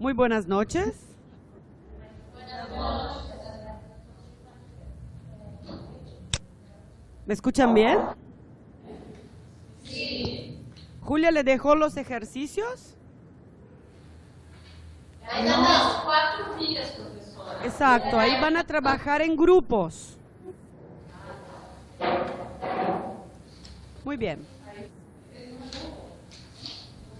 Muy buenas noches. ¿Me escuchan bien? Sí. Julia le dejó los ejercicios. Ahí están las 4 filas, profesora. Exacto, ahí van a trabajar en grupos. Muy bien.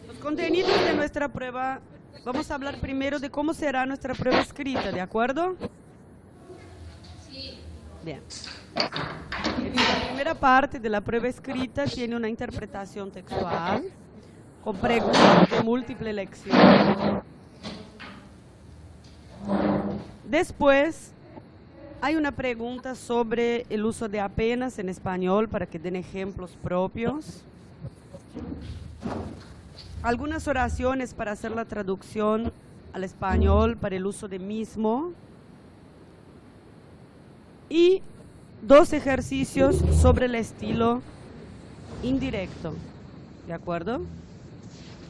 Los contenidos de nuestra prueba, vamos a hablar primero de cómo será nuestra prueba escrita, ¿de acuerdo? Sí. Bien. La primera parte de la prueba escrita tiene una interpretación textual con preguntas de múltiple elección. Después hay una pregunta sobre el uso de apenas en español para que den ejemplos propios. Algunas oraciones para hacer la traducción al español para el uso de mismo. Y 2 ejercicios sobre el estilo indirecto, ¿de acuerdo?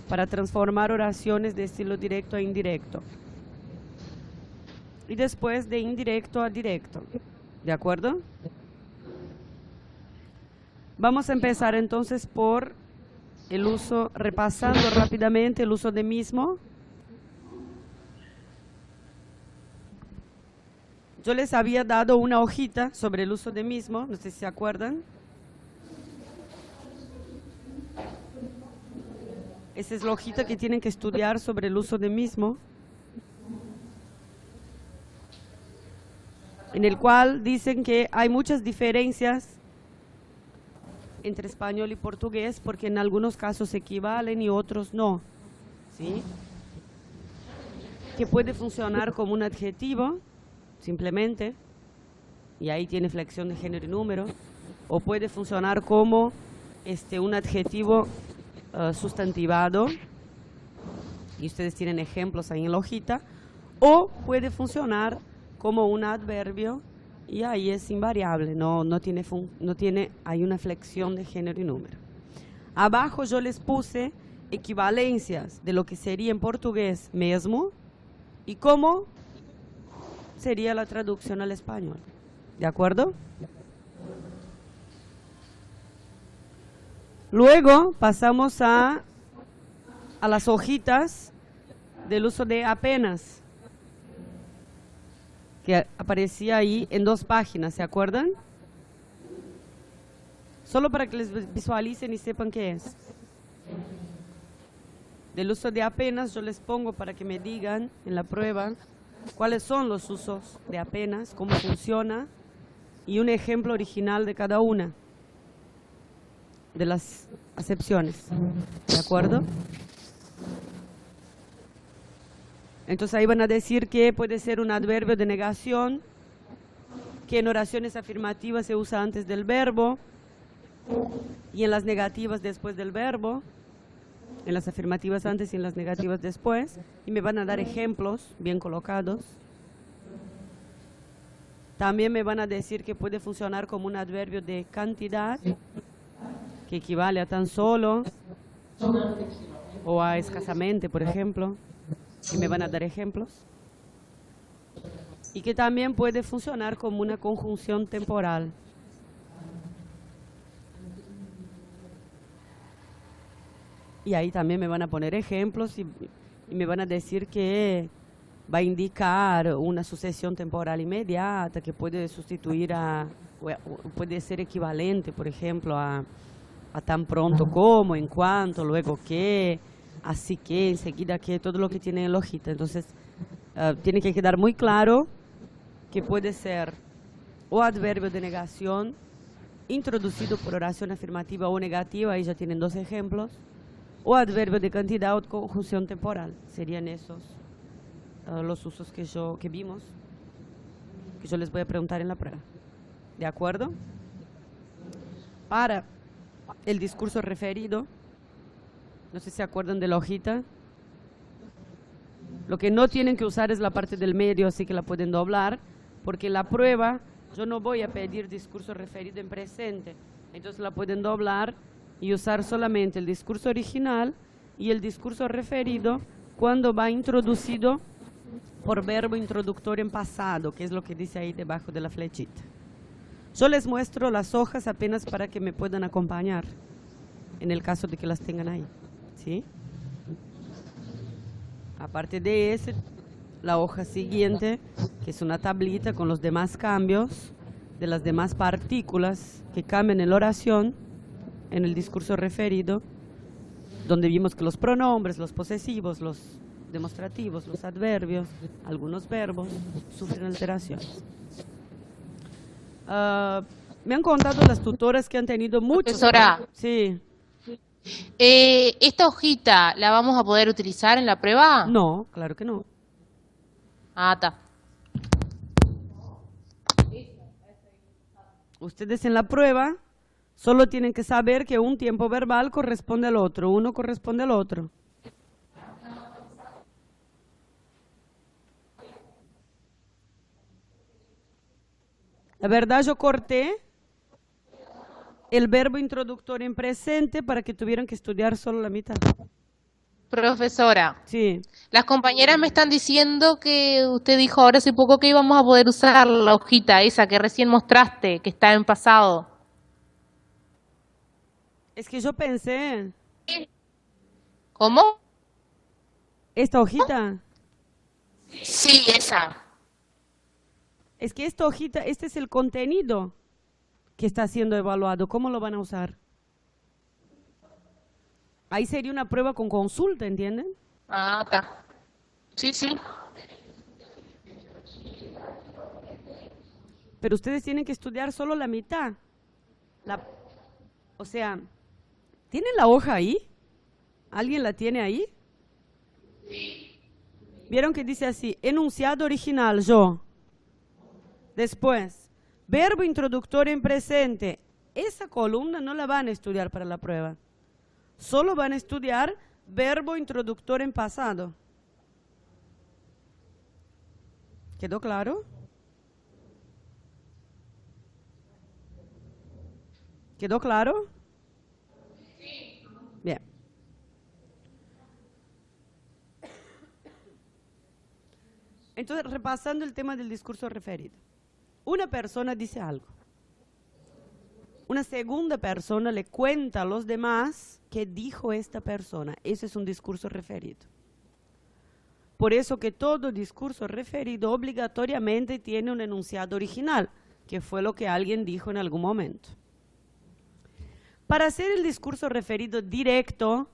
Para transformar oraciones de estilo directo a indirecto. Y después de indirecto a directo, ¿de acuerdo? Vamos a empezar entonces por el uso, repasando rápidamente el uso de mismo. Yo les había dado una hojita sobre el uso de mismo, no sé si se acuerdan. Esa es la hojita que tienen que estudiar sobre el uso de mismo, en el cual dicen que hay muchas diferencias entre español y portugués, porque en algunos casos se equivalen y otros no, ¿sí? Que puede funcionar como un adjetivo, simplemente, y ahí tiene flexión de género y número, o puede funcionar como un adjetivo sustantivado, y ustedes tienen ejemplos ahí en la hojita, o puede funcionar como un adverbio, y ahí es invariable, no tiene, hay una flexión de género y número. Abajo yo les puse equivalencias de lo que sería en portugués mesmo, y cómo sería la traducción al español, ¿de acuerdo? Luego pasamos a las hojitas del uso de apenas, que aparecía ahí en 2 páginas, ¿se acuerdan? Solo para que les visualicen y sepan qué es. Del uso de apenas yo les pongo para que me digan en la prueba cuáles son los usos de apenas, cómo funciona, y un ejemplo original de cada una de las acepciones, ¿de acuerdo? Entonces ahí van a decir que puede ser un adverbio de negación, que en oraciones afirmativas se usa antes del verbo, y en las negativas después del verbo, en las afirmativas antes y en las negativas después, y me van a dar ejemplos bien colocados. También me van a decir que puede funcionar como un adverbio de cantidad, que equivale a tan solo, o a escasamente, por ejemplo, y me van a dar ejemplos. Y que también puede funcionar como una conjunción temporal. Y ahí también me van a poner ejemplos y me van a decir que va a indicar una sucesión temporal inmediata, que puede sustituir puede ser equivalente, por ejemplo, a tan pronto como, en cuanto, luego que, así que, enseguida que, todo lo que tiene en la hojita. Entonces, tiene que quedar muy claro que puede ser o adverbio de negación, introducido por oración afirmativa o negativa, ahí ya tienen 2 ejemplos, o adverbio de cantidad o conjunción temporal. Serían esos los usos que vimos, que yo les voy a preguntar en la prueba. ¿De acuerdo? Para el discurso referido, no sé si se acuerdan de la hojita. Lo que no tienen que usar es la parte del medio, así que la pueden doblar, porque en la prueba yo no voy a pedir discurso referido en presente. Entonces la pueden doblar y usar solamente el discurso original y el discurso referido cuando va introducido por verbo introductor en pasado, que es lo que dice ahí debajo de la flechita. Yo les muestro las hojas apenas para que me puedan acompañar, en el caso de que las tengan ahí, ¿sí? Aparte de ese, la hoja siguiente, que es una tablita con los demás cambios de las demás partículas que cambian en la oración, en el discurso referido, donde vimos que los pronombres, los posesivos, los demostrativos, los adverbios, algunos verbos sufren alteraciones. Me han contado las tutoras que han tenido muchos... Profesora. Sí. ¿Esta hojita la vamos a poder utilizar en la prueba? No, claro que no. Ah, está. Ustedes en la prueba solo tienen que saber que un tiempo verbal corresponde al otro, uno corresponde al otro. La verdad, yo corté el verbo introductor en presente para que tuvieran que estudiar solo la mitad. Profesora, Sí. las compañeras me están diciendo que usted dijo ahora hace poco que íbamos a poder usar la hojita esa que recién mostraste, que está en pasado. Es que yo pensé, ¿Cómo? esta hojita, Sí, esa. es que esta hojita, este es el contenido que está siendo evaluado. ¿Cómo lo van a usar? Ahí sería una prueba con consulta, ¿entienden? Ah, está. Sí, sí. Pero ustedes tienen que estudiar solo la mitad. O sea, ¿tienen la hoja ahí? ¿Alguien la tiene ahí? ¿Vieron que dice así? Enunciado original, yo. Después, verbo introductor en presente. Esa columna no la van a estudiar para la prueba. Solo van a estudiar verbo introductor en pasado. ¿Quedó claro? ¿Quedó claro? Bien. Entonces, repasando el tema del discurso referido. Una persona dice algo. Una segunda persona le cuenta a los demás qué dijo esta persona. Ese es un discurso referido. Por eso que todo discurso referido obligatoriamente tiene un enunciado original, que fue lo que alguien dijo en algún momento. Para hacer el discurso referido directo,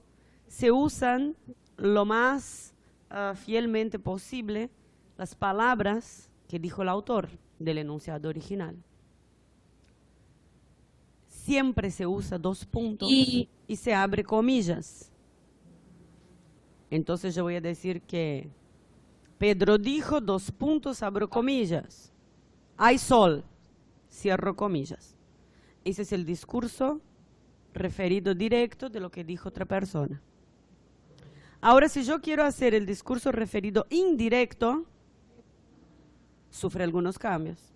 se usan lo más fielmente posible las palabras que dijo el autor del enunciado original. Siempre se usa dos puntos y se abre comillas. Entonces yo voy a decir que Pedro dijo, dos puntos, abro comillas. Hay sol, cierro comillas. Ese es el discurso referido directo de lo que dijo otra persona. Ahora, si yo quiero hacer el discurso referido indirecto, sufre algunos cambios.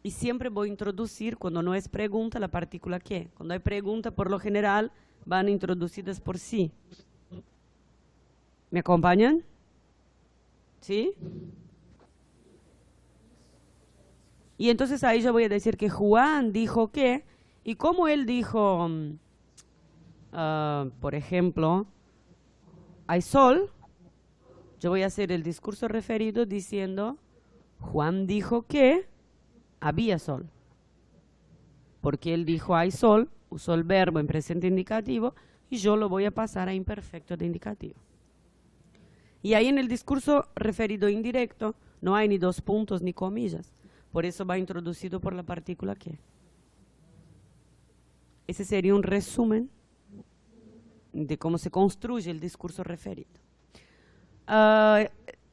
Y siempre voy a introducir, cuando no es pregunta, la partícula que. Cuando hay pregunta, por lo general, van introducidas por sí. ¿Me acompañan? ¿Sí? Y entonces ahí yo voy a decir que Juan dijo que, y como él dijo, por ejemplo, hay sol, yo voy a hacer el discurso referido diciendo, Juan dijo que había sol. Porque él dijo hay sol, usó el verbo en presente indicativo, y yo lo voy a pasar a imperfecto de indicativo. Y ahí en el discurso referido indirecto no hay ni dos puntos ni comillas. Por eso va introducido por la partícula que. Ese sería un resumen de cómo se construye el discurso referido.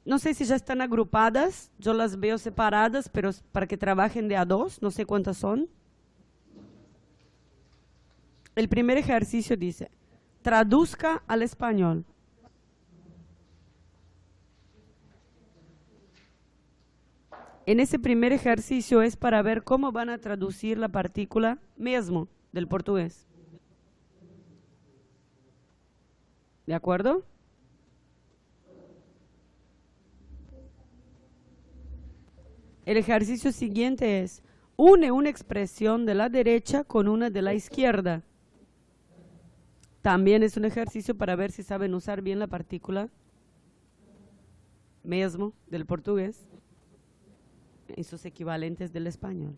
No sé si ya están agrupadas, yo las veo separadas, pero para que trabajen de a dos, no sé cuántas son. El primer ejercicio dice, traduzca al español. En ese primer ejercicio es para ver cómo van a traducir la partícula mesmo del portugués. ¿De acuerdo? El ejercicio siguiente es, une una expresión de la derecha con una de la izquierda. También es un ejercicio para ver si saben usar bien la partícula mesmo del portugués y sus equivalentes del español.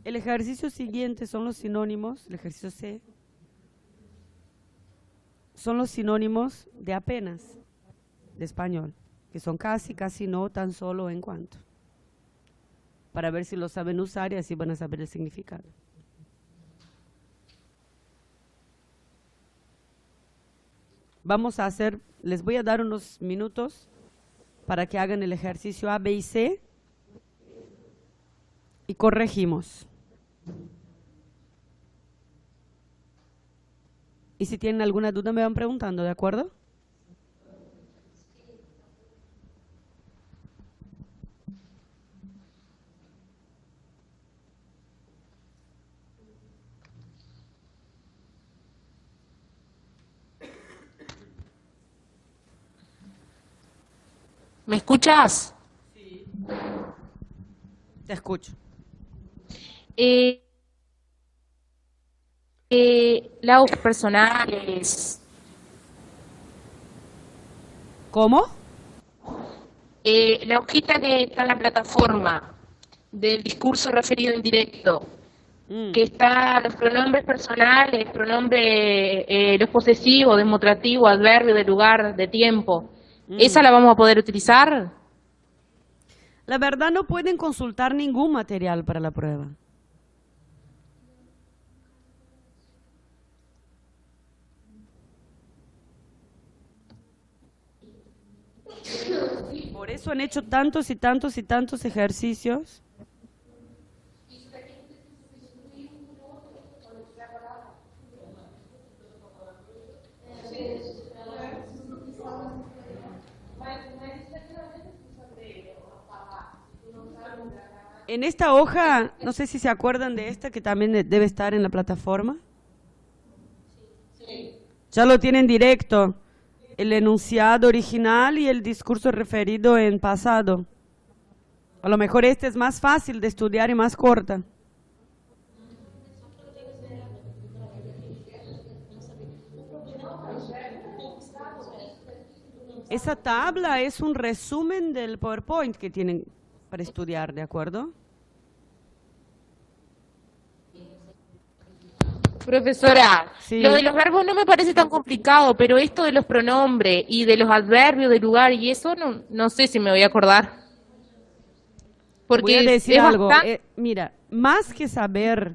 El ejercicio siguiente son los sinónimos, el ejercicio C, son los sinónimos de apenas, de español, que son casi, casi no, tan solo, en cuanto. Para ver si lo saben usar y así van a saber el significado. Vamos a hacer, les voy a dar unos minutos para que hagan el ejercicio A, B y C y corregimos. Y si tienen alguna duda me van preguntando, ¿de acuerdo? ¿Me escuchas? Te escucho. Las personales. ¿Cómo? La hojita que está en la plataforma del discurso referido en directo, que está los pronombres personales, los posesivos, demostrativo, adverbio, de lugar, de tiempo. ¿Esa la vamos a poder utilizar? La verdad no pueden consultar ningún material para la prueba. Por eso han hecho tantos y tantos y tantos ejercicios. En esta hoja, no sé si se acuerdan de esta que también debe estar en la plataforma. Ya lo tienen directo. El enunciado original y el discurso referido en pasado. A lo mejor este es más fácil de estudiar y más corta. Esa tabla es un resumen del PowerPoint que tienen para estudiar, ¿de acuerdo? Profesora, Sí. Lo de los verbos no me parece tan complicado, pero esto de los pronombres y de los adverbios de lugar y eso no sé si me voy a acordar. Porque voy a decir es algo. bastante... Mira, más que saber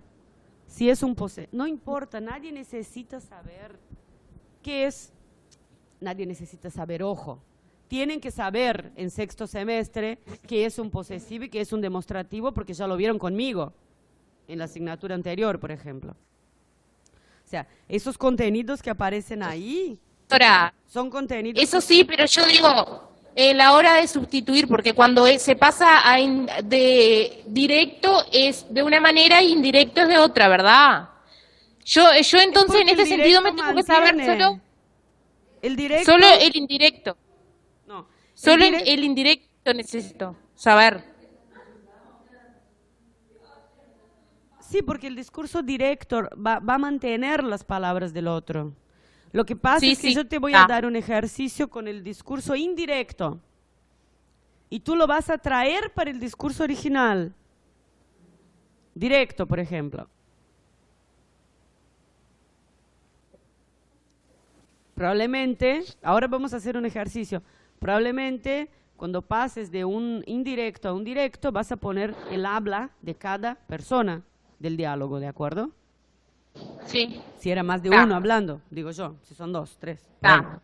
si es un posesivo, no importa, nadie necesita saber qué es, nadie necesita saber, ojo. Tienen que saber en sexto semestre qué es un posesivo y qué es un demostrativo, porque ya lo vieron conmigo en la asignatura anterior, por ejemplo. O sea, esos contenidos que aparecen ahí son contenidos... Eso sí, pero yo digo, en la hora de sustituir, porque cuando se pasa de directo es de una manera y indirecto es de otra, ¿verdad? Yo entonces en este sentido me tengo que saber solo el directo... Solo el indirecto. No. Solo el indirecto necesito saber. Sí, porque el discurso directo va a mantener las palabras del otro. Lo que pasa es que yo te voy a dar un ejercicio con el discurso indirecto. Y tú lo vas a traer para el discurso original. Directo, por ejemplo. Probablemente, ahora vamos a hacer un ejercicio. Probablemente cuando pases de un indirecto a un directo vas a poner el habla de cada persona del diálogo, ¿de acuerdo? Sí. Si era más de uno hablando, digo yo, si son dos, tres. Bueno.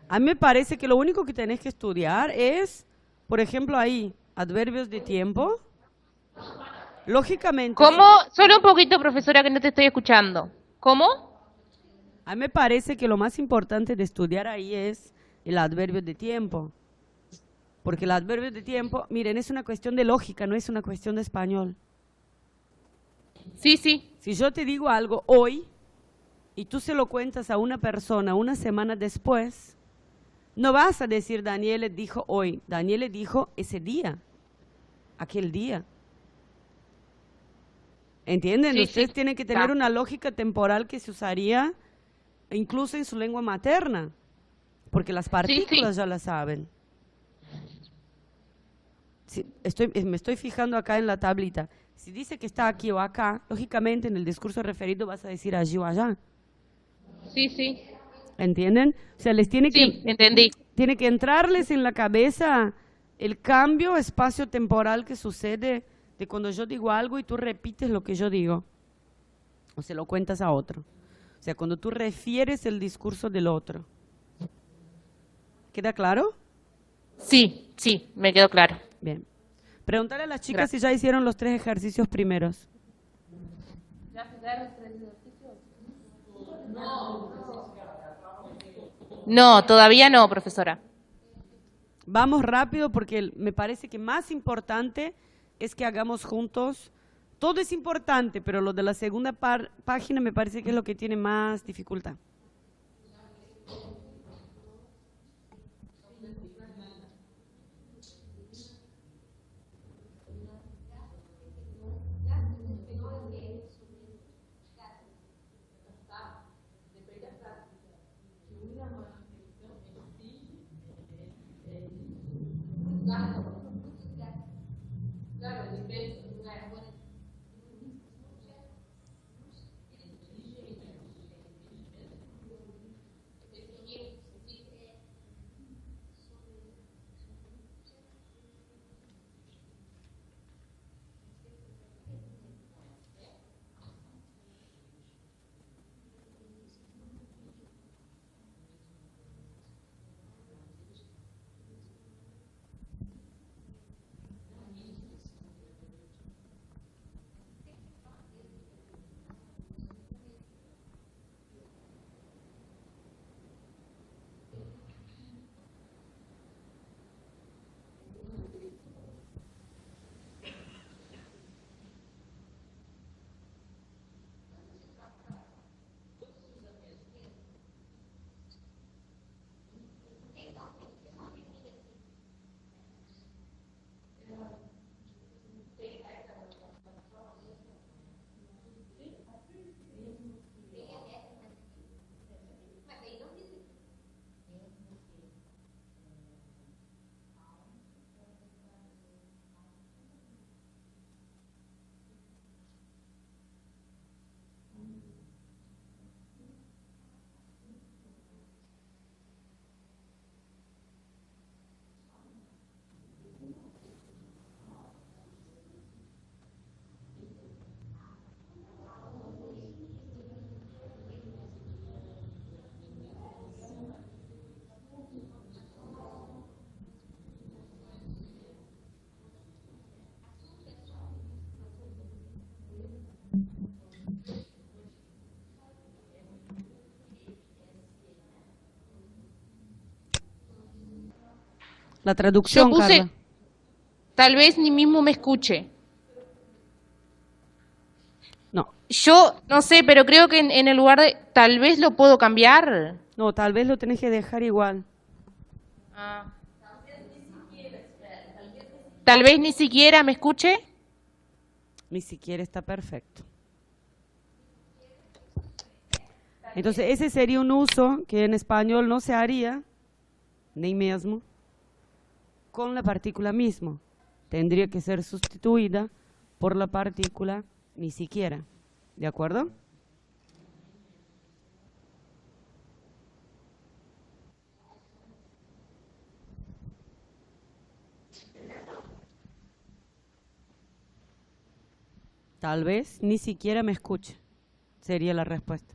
A mí me parece que lo único que tenés que estudiar es, por ejemplo, ahí, adverbios de tiempo. Lógicamente... ¿Cómo? Solo un poquito, profesora, que no te estoy escuchando. ¿Cómo? A mí me parece que lo más importante de estudiar ahí es el adverbio de tiempo. Porque el adverbio de tiempo, miren, es una cuestión de lógica, no es una cuestión de español. Sí, sí. Si yo te digo algo hoy y tú se lo cuentas a una persona una semana después, no vas a decir Daniele dijo hoy, Daniele dijo ese día, aquel día. ¿Entienden? Sí, Ustedes sí, tienen que tener está. una lógica temporal que se usaría incluso en su lengua materna, porque las partículas ya las saben. Sí, me estoy fijando acá en la tablita. Si dice que está aquí o acá, lógicamente en el discurso referido vas a decir allí o allá. Sí, sí. ¿Entienden? O sea, les tiene Sí, entendí. tiene que entrarles en la cabeza el cambio espacio-temporal que sucede de cuando yo digo algo y tú repites lo que yo digo. O se lo cuentas a otro. O sea, cuando tú refieres el discurso del otro. ¿Queda claro? Sí, sí, me quedó claro. Bien. Preguntarle a las chicas Gracias. si ya hicieron los 3 ejercicios primeros. No, todavía no, profesora. Vamos rápido porque me parece que más importante es que hagamos juntos. Todo es importante, pero lo de la segunda página me parece que es lo que tiene más dificultad. La Yo traducción, puse, Carla. tal vez ni mismo me escuche. No, Yo no sé, pero creo que en el lugar de, tal vez lo puedo cambiar. no, tal vez lo tenés que dejar igual. Ah. Tal vez ni siquiera me escuche. Ni siquiera está perfecto. Entonces, ese sería un uso que en español no se haría, ni mesmo, con la partícula mismo. Tendría que ser sustituida por la partícula ni siquiera. ¿De acuerdo? Tal vez ni siquiera me escuche, sería la respuesta.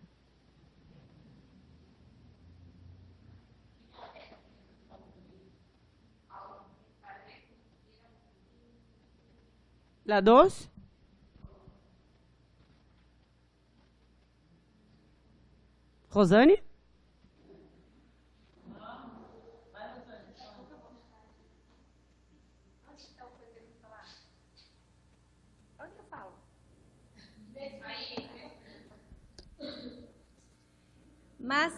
La 2. Rosane? mas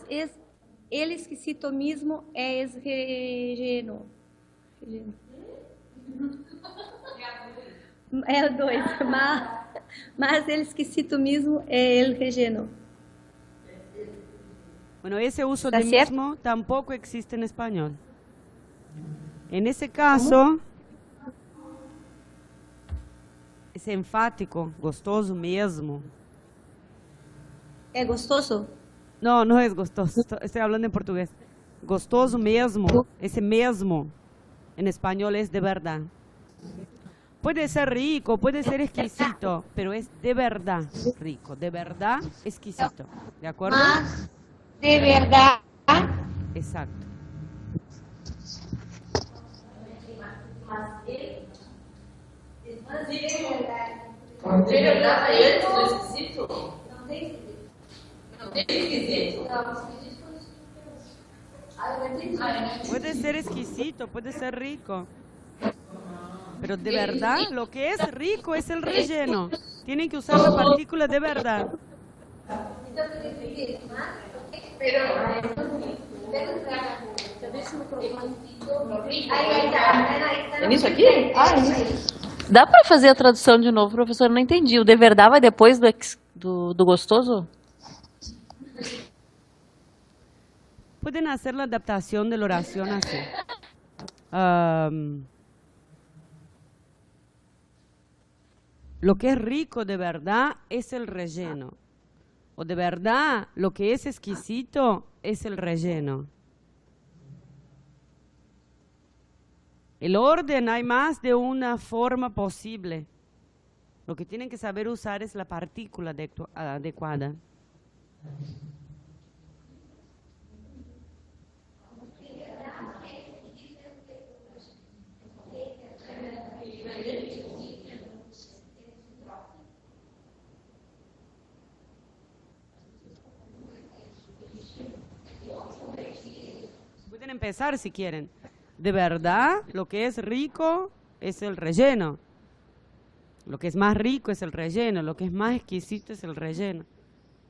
el exquisito mismo es relleno. É o 2, mas el exquisito mismo es el relleno. Bueno, ese uso ¿Está de cierto? mismo tampoco existe en español. En ese caso, es enfático, gostoso mesmo. É gostoso? No, no es gostoso, estoy hablando en portugués. Gostoso mesmo, ese mesmo, en español es de verdad. Puede ser rico, puede ser exquisito, pero es de verdad rico, de verdad exquisito. ¿De acuerdo? Mas, de verdad. Exacto. De verdad, antes do esquisito? Não tem esquisito. Puede ser exquisito, puede ser rico. Pero de verdad, lo que es rico es el relleno. Tienen que usar la partícula de verdad. É nisso aqui? Dá para fazer a tradução de novo, professor? Eu não entendi. O de verdade vai depois do gostoso? Pueden hacer la adaptación de la oración así. Lo que es rico de verdad es el relleno. O de verdad, lo que es exquisito es el relleno. El orden hay más de una forma posible. Lo que tienen que saber usar es la partícula adecuada. Pueden empezar si quieren. De verdad, lo que es rico es el relleno. Lo que es más rico es el relleno. Lo que es más exquisito es el relleno.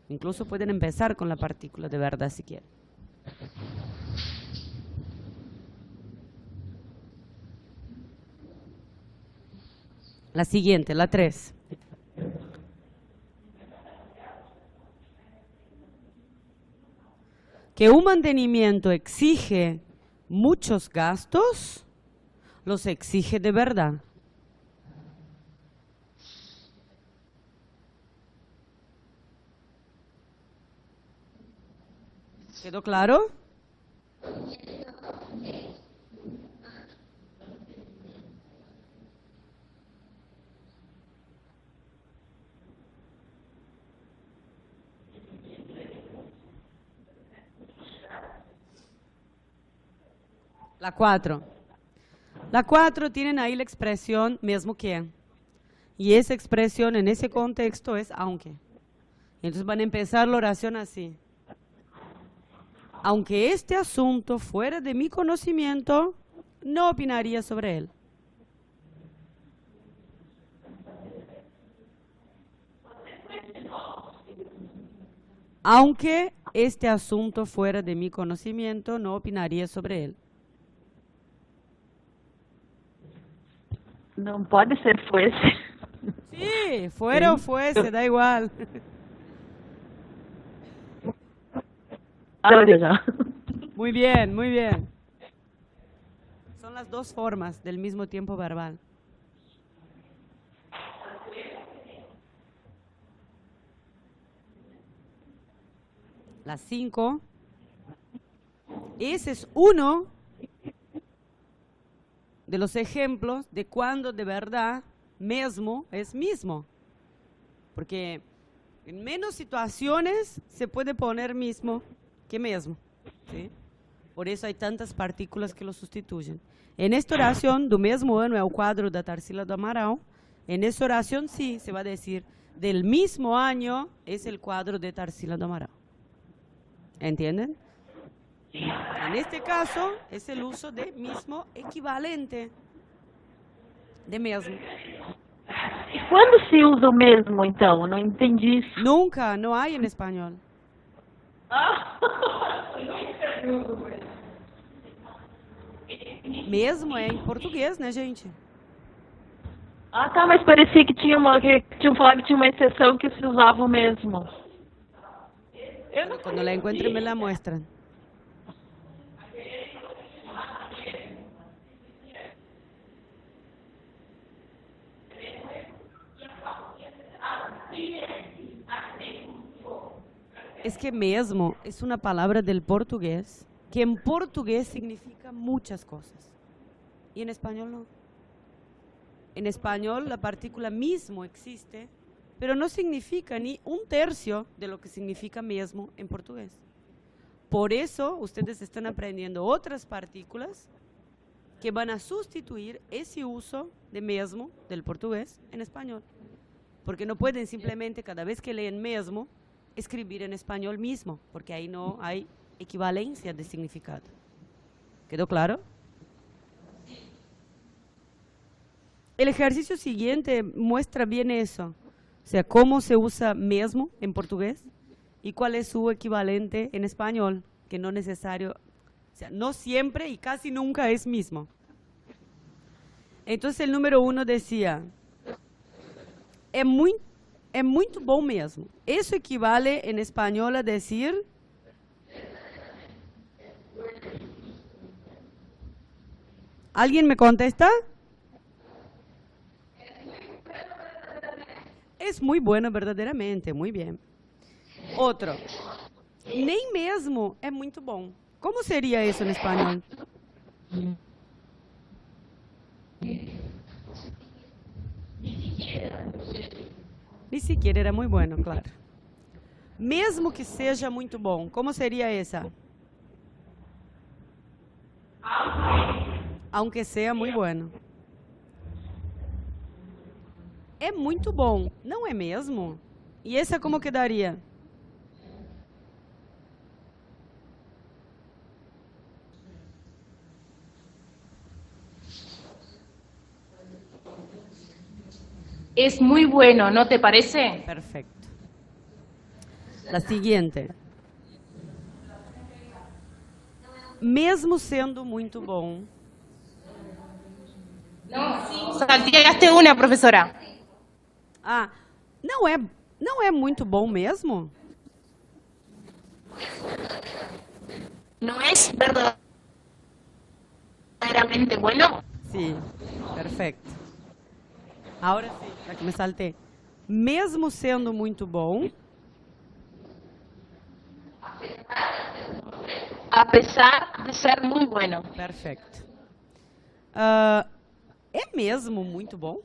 Incluso pueden empezar con la partícula de verdad si quieren. La siguiente, la 3. Que un mantenimiento exige muchos gastos, los exige de verdad. ¿Quedó claro? La 4. La 4 tienen ahí la expresión mesmo que. Y esa expresión en ese contexto es aunque. Entonces van a empezar la oración así. Aunque este asunto fuera de mi conocimiento, no opinaría sobre él. Aunque este asunto fuera de mi conocimiento, no opinaría sobre él. Não pode ser fuese. Sí, fuera o fuese, da igual. Já. Muy bien, muy bien. Son las dos formas del mismo tiempo verbal. La 5. Ese es uno de los ejemplos de cuando de verdad mesmo es mismo. Porque en menos situaciones se puede poner mismo que mesmo. ¿Sí? Por eso hay tantas partículas que lo sustituyen. En esta oración, do mesmo ano é o quadro da Tarsila do Amaral. En esta oración sí se va a decir del mismo año es el cuadro de Tarsila do Amaral. ¿Entienden? En este caso es el uso de mismo equivalente de mesmo. E quando se usa o mesmo, então? Não entendi isso. Nunca, no hay en español. Mesmo é em português, né, gente? Ah, tá, mas parecia que tinham falado que tinha uma exceção que se usava o mesmo. Quando la encuentren me la muestran. Es que mesmo es una palabra del portugués que en portugués significa muchas cosas y en español no. En español la partícula mismo existe, pero no significa ni un tercio de lo que significa mesmo en portugués. Por eso ustedes están aprendiendo otras partículas que van a sustituir ese uso de mesmo del portugués en español. Porque no pueden simplemente cada vez que leen mesmo escribir en español mismo, porque ahí no hay equivalencia de significado. ¿Quedó claro? El ejercicio siguiente muestra bien eso, o sea, cómo se usa mesmo en portugués y cuál es su equivalente en español, que no necesario, o sea, no siempre y casi nunca es mismo. Entonces el número 1 decía, é muito bom mesmo. Eso equivale en español a decir ¿alguien me contesta? Es muy bueno verdaderamente, muy bien. Otro. Nem mesmo é muito bom. Como seria isso em espanhol? Ni siquiera era muy bueno, claro. Mesmo que seja muito bom, como seria essa? Aunque sea muy bueno. É muito bom, não é mesmo? E essa como quedaria? Es muy bueno, ¿no te parece? Perfecto. La siguiente. Mesmo sendo muito bom. Salteaste una, profesora. Ah, não é muito bom mesmo? ¿No es verdaderamente bueno? Sim, perfeito. Agora sim, já que me saltei. Mesmo sendo muito bom. A pesar de ser muy bueno. Perfeito. É mesmo muito bom?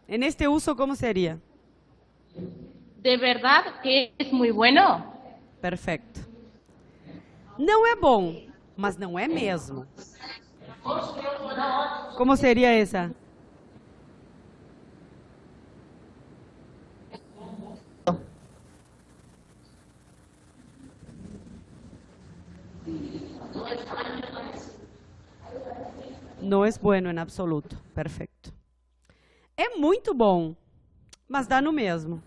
En este uso, como seria? ¿De verdad que es muy bueno? Perfeito. Não é bom, mas não é mesmo. Como seria essa? Não é bueno em absoluto. Perfeito. É muito bom, mas dá no mesmo.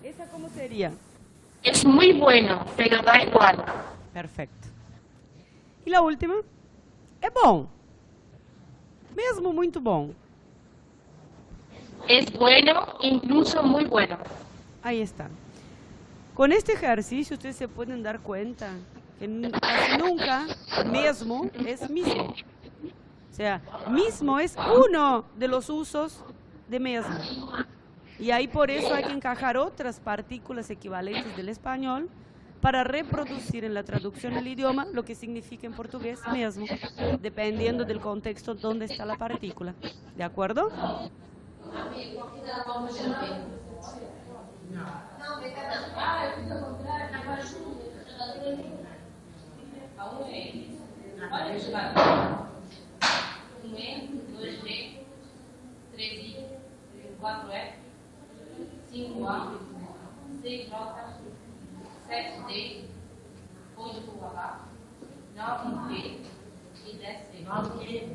Essa como seria? Es muy bueno, pero da igual. Perfeito. E a última? É bom. Mesmo muito bom. Es bueno, incluso muy bueno. Ahí está. Con este ejercicio ustedes se pueden dar cuenta que casi nunca mesmo es mismo. O sea, mismo es uno de los usos de mesmo. Y ahí por eso hay que encajar otras partículas equivalentes del español para reproducir en la traducción del idioma lo que significa en portugués mesmo, dependiendo del contexto donde está la partícula. ¿De acuerdo?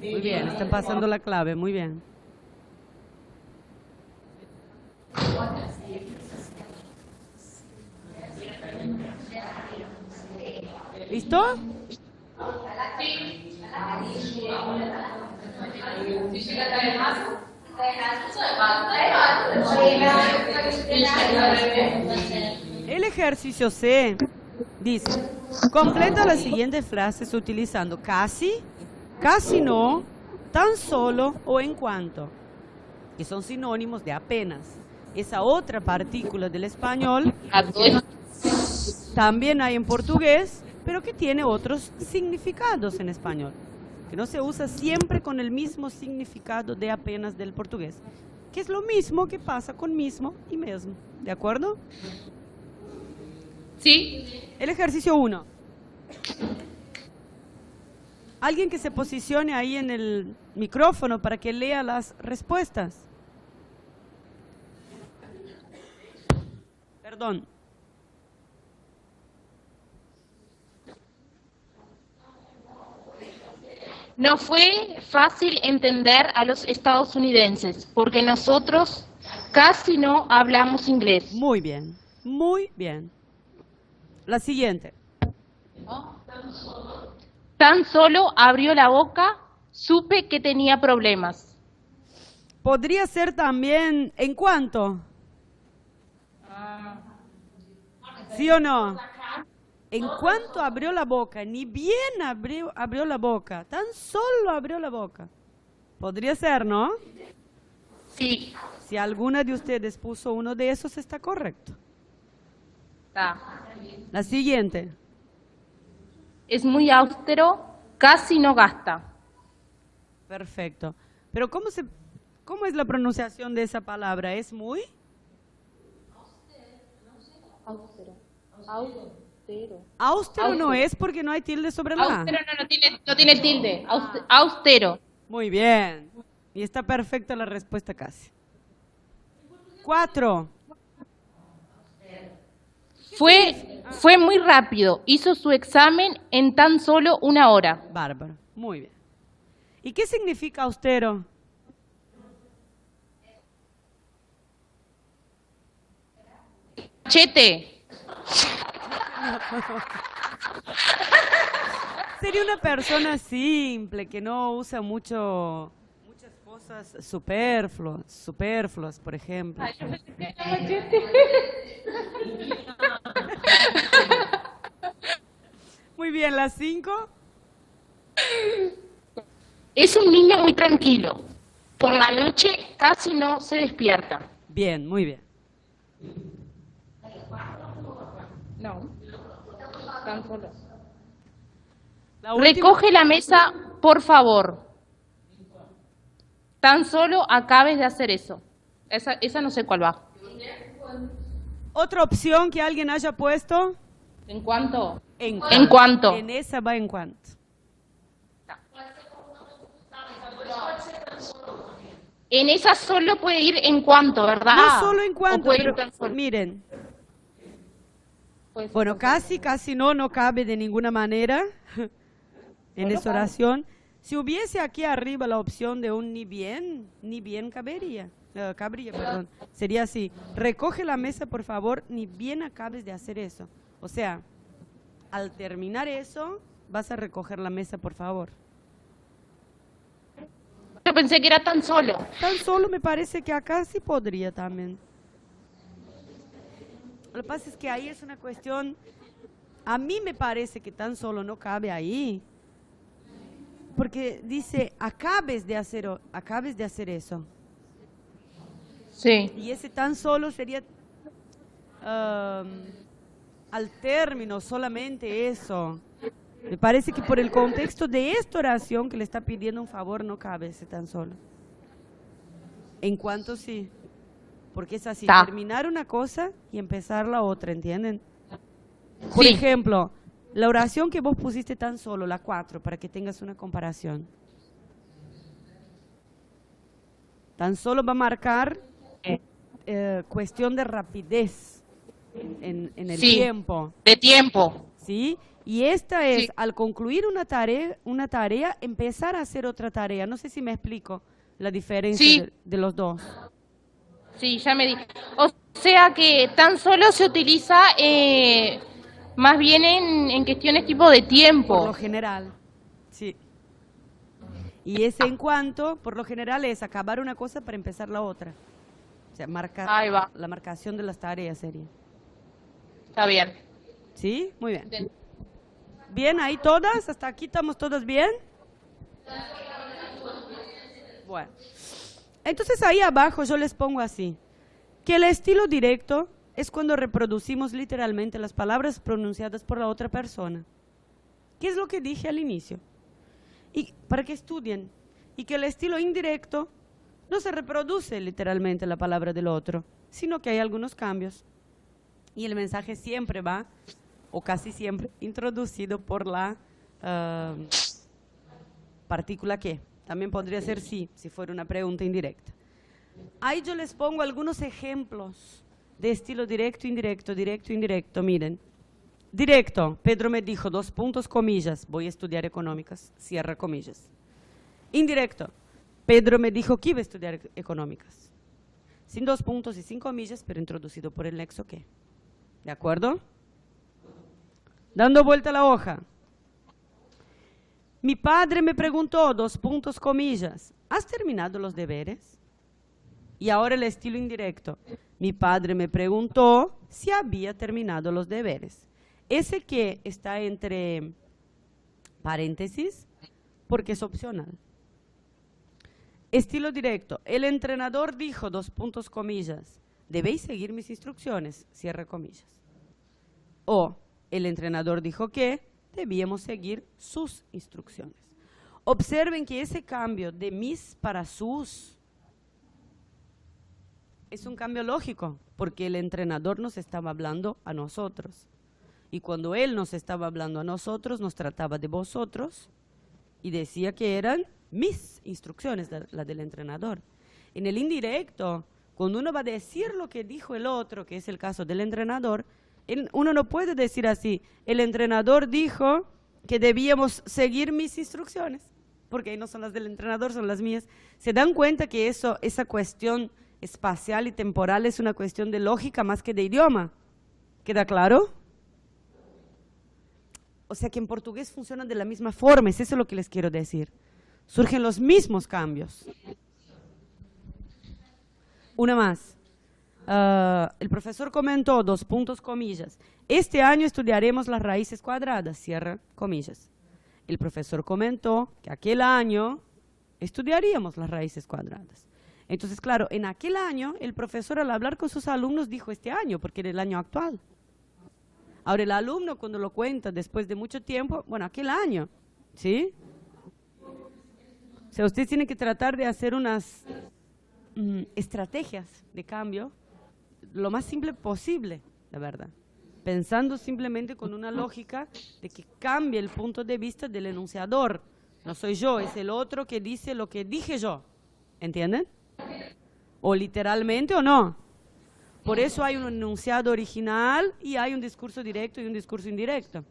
Muy bien, están pasando la clave, muy bien. ¿Listo? El ejercicio C dice, completa las siguientes frases utilizando casi, casi no, tan solo o en cuanto, que son sinónimos de apenas. Esa otra partícula del español también hay en portugués, pero que tiene otros significados en español, que no se usa siempre con el mismo significado de apenas del portugués, que es lo mismo que pasa con mismo y mesmo, ¿de acuerdo? Sí. El ejercicio 1. Alguien que se posicione ahí en el micrófono para que lea las respuestas. Perdón. No fue fácil entender a los estadounidenses porque nosotros casi no hablamos inglés. Muy bien, muy bien. La siguiente. Tan solo abrió la boca, supe que tenía problemas. Podría ser también en cuanto. ¿Sí o no? En cuanto abrió la boca, ni bien abrió la boca, tan solo abrió la boca. Podría ser, ¿no? Sí. Si alguna de ustedes puso uno de esos, está correcto. Está. La siguiente. Es muy austero, casi no gasta. Perfecto. Pero ¿cómo es la pronunciación de esa palabra? ¿Es muy? Austero no es porque no hay tilde sobre la A. Austero no tiene tilde. Austero. Muy bien. Y está perfecta la respuesta casi. 4. Fue muy rápido. Hizo su examen en tan solo 1 hora. Bárbaro. Muy bien. ¿Y qué significa austero? Chete. Sería una persona simple, que no usa muchas cosas superfluas, por ejemplo. Muy bien, las 5. Es un niño muy tranquilo. Por la noche casi no se despierta. Bien, muy bien. No. Tan solo. La última. Recoge la mesa, por favor. Tan solo acabes de hacer eso. Esa no sé cuál va. Otra opción que alguien haya puesto. ¿En cuánto? En cuanto. En esa va en cuanto. En esa solo puede ir en cuanto, ¿verdad? No solo en ¿O cuanto, puede ir pero tan solo? miren. Puede ser Bueno, tan solo. casi no cabe de ninguna manera en esa oración. Si hubiese aquí arriba la opción de un ni bien cabría, perdón. Sería así: recoge la mesa, por favor, ni bien acabes de hacer eso. O sea, al terminar eso, vas a recoger la mesa, por favor. Yo pensé que era tan solo. Tan solo me parece que acá sí podría también. Lo que pasa es que ahí es una cuestión, a mí me parece que tan solo no cabe ahí, porque dice acabes de hacer eso. Sí. Y ese tan solo sería al término, solamente eso. Me parece que por el contexto de esta oración que le está pidiendo un favor no cabe ese tan solo. En cuanto sí. Porque es así, terminar una cosa y empezar la otra, ¿entienden? Por ejemplo, la oración que vos pusiste tan solo, la 4, para que tengas una comparación. Tan solo va a marcar cuestión de rapidez en el tiempo. De tiempo. ¿Sí? Y esta es, al concluir una tarea, empezar a hacer otra tarea. No sé si me explico la diferencia de los dos. Sí, ya me di. O sea que tan solo se utiliza Más bien en cuestiones tipo de Por tiempo. lo general, sí. Y ese en cuanto, por lo general, es acabar una cosa para empezar la otra. O sea, Ahí va. la marcación de las tareas sería. Está bien. ¿Sí? Muy bien. ¿Bien ahí todas? ¿Hasta aquí estamos todas bien? Bueno. Entonces ahí abajo yo les pongo así. Que el estilo directo es cuando reproducimos literalmente las palabras pronunciadas por la otra persona. ¿Qué es lo que dije al inicio? Y para que estudien. Y que el estilo indirecto no se reproduce literalmente la palabra del otro, sino que hay algunos cambios. Y el mensaje siempre va, o casi siempre, introducido por la partícula que. También podría ser sí, si fuera una pregunta indirecta. Ahí yo les pongo algunos ejemplos de estilo directo, indirecto, directo, indirecto. Miren. Directo, Pedro me dijo, 2 puntos, comillas, voy a estudiar económicas, cierra comillas. Indirecto, Pedro me dijo que iba a estudiar económicas. Sin 2 puntos y sin comillas, pero introducido por el nexo que. ¿De acuerdo? Dando vuelta a la hoja. Mi padre me preguntó, 2 puntos, comillas, ¿has terminado los deberes? Y ahora el estilo indirecto. Mi padre me preguntó si había terminado los deberes. Ese que está entre paréntesis porque es opcional. Estilo directo. El entrenador dijo, 2 puntos, comillas, debéis seguir mis instrucciones, cierre comillas. O el entrenador dijo que debíamos seguir sus instrucciones. Observen que ese cambio de mis para sus es un cambio lógico, porque el entrenador nos estaba hablando a nosotros. Y cuando él nos estaba hablando a nosotros, nos trataba de vosotros y decía que eran mis instrucciones, la del entrenador. En el indirecto, cuando uno va a decir lo que dijo el otro, que es el caso del entrenador, uno no puede decir así, el entrenador dijo que debíamos seguir mis instrucciones, porque ahí no son las del entrenador, son las mías. ¿Se dan cuenta que esa cuestión espacial y temporal es una cuestión de lógica más que de idioma? ¿Queda claro? O sea que en portugués funcionan de la misma forma, es eso lo que les quiero decir. Surgen los mismos cambios. Una más. El profesor comentó, 2 puntos, comillas, este año estudiaremos las raíces cuadradas, cierra comillas. El profesor comentó que aquel año estudiaríamos las raíces cuadradas. Entonces, claro, en aquel año el profesor al hablar con sus alumnos dijo este año, porque era el año actual. Ahora el alumno cuando lo cuenta después de mucho tiempo, bueno, aquel año, ¿sí? O sea, ustedes tienen que tratar de hacer unas estrategias de cambio lo más simple posible, la verdad. Pensando simplemente con una lógica de que cambie el punto de vista del enunciador. No soy yo, es el otro que dice lo que dije yo. ¿Entienden? O literalmente o no. Por eso hay un enunciado original y hay un discurso directo y un discurso indirecto.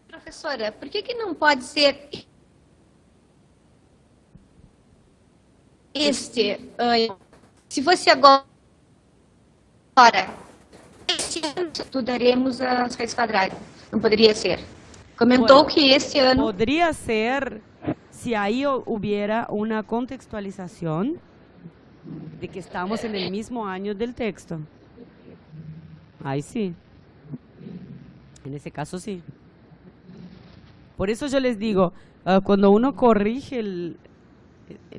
Professora, por que não pode ser se fosse agora, este ano estudaremos as raízes quadradas, não poderia ser? Comentou que este ano... Podría ser si ahí hubiera una contextualización de que estamos en el mismo año del texto. Ahí sí. En ese caso sí. Por eso yo les digo, cuando uno corrige el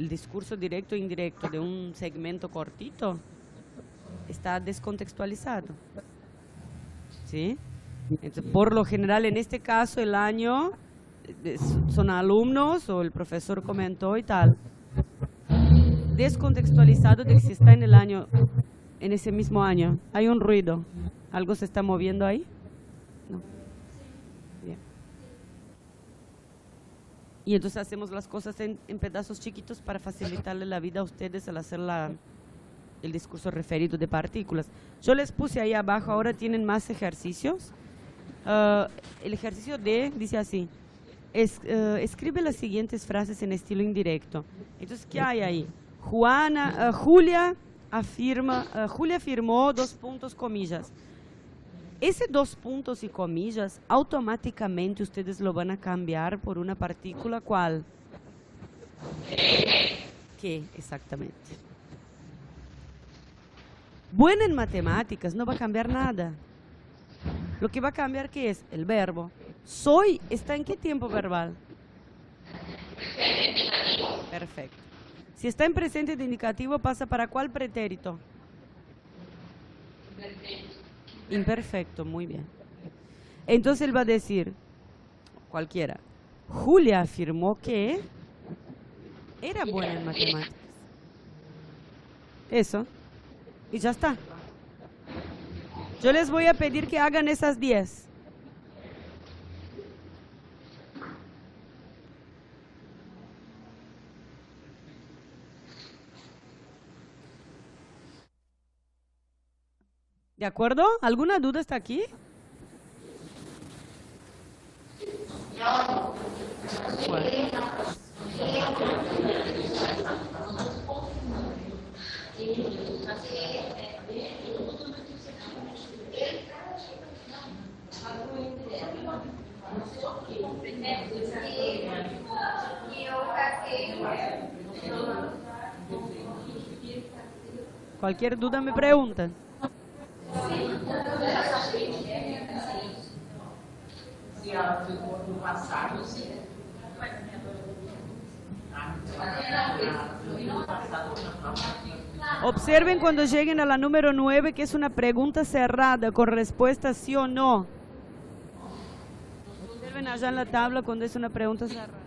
discurso directo e indirecto de un segmento cortito, está descontextualizado. ¿Sí? Entonces, por lo general, en este caso, el año son alumnos o el profesor comentó y tal. Descontextualizado de que si está en el año, en ese mismo año. Hay un ruido. ¿Algo se está moviendo ahí? No. Bien. Y entonces hacemos las cosas en pedazos chiquitos para facilitarle la vida a ustedes al hacer el discurso referido de partículas. Yo les puse ahí abajo, ahora tienen más ejercicios. El ejercicio D dice así, escribe las siguientes frases en estilo indirecto. Entonces, ¿qué hay ahí? Julia afirma, Julia afirmó 2 puntos, comillas. Ese 2 puntos y comillas, automáticamente ustedes lo van a cambiar por una partícula, ¿cuál? ¿Qué exactamente? Buena en matemáticas no va a cambiar nada. Lo que va a cambiar, ¿qué es? El verbo. Soy, ¿está en qué tiempo verbal? Perfecto. Si está en presente de indicativo, pasa para ¿cuál pretérito? Imperfecto, muy bien. Entonces él va a decir, cualquiera, Julia afirmó que era buena en matemáticas. Eso. Y ya está. Yo les voy a pedir que hagan esas 10. ¿De acuerdo? ¿Alguna duda está aquí? Bueno. Cualquier duda me preguntan. Observen cuando lleguen a la número 9, que es una pregunta cerrada con respuesta sí o no. Observen allá en la tabla cuando es una pregunta cerrada.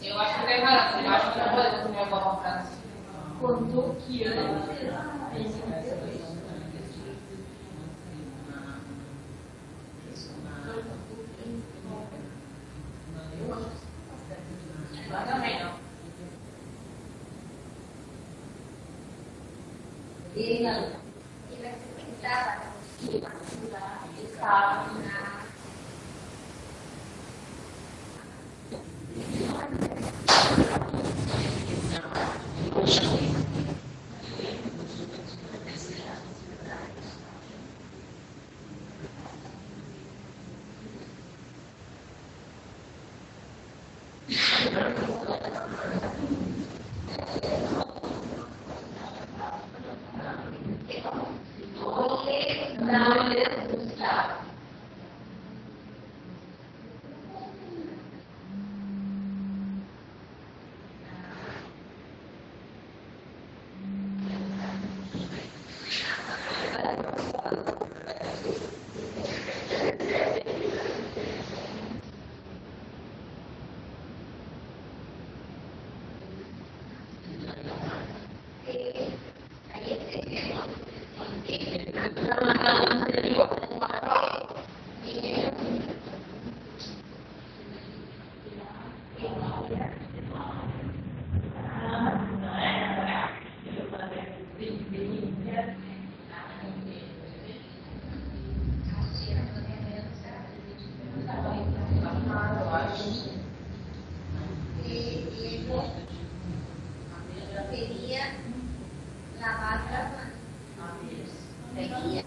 Eu acho que tá errado, eu acho que não pode assumir alguma frase. Contou que também não. Sería lavar las manos. Sería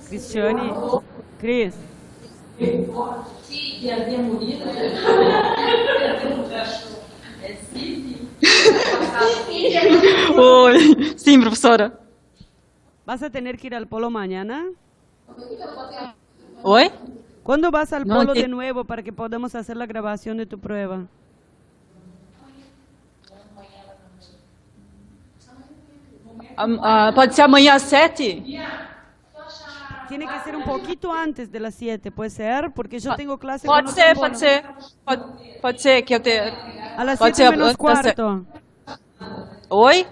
Cristiane, Cris. Oi. Sim, professora. ¿Vas a tener que ir al polo mañana? Oi? ¿Cuándo vas al No polo de entiendo. nuevo para que podamos hacer la grabación de tu prueba? Pode ser amanhã às 7? Tiene que ser un poquito antes de las 7, ¿puede ser? Porque yo tengo clase con Pode otro ser, polo. pode ser. Pode ser que eu tenha... A las Pode 7 ser, menos tá certo. cuarto. Oi?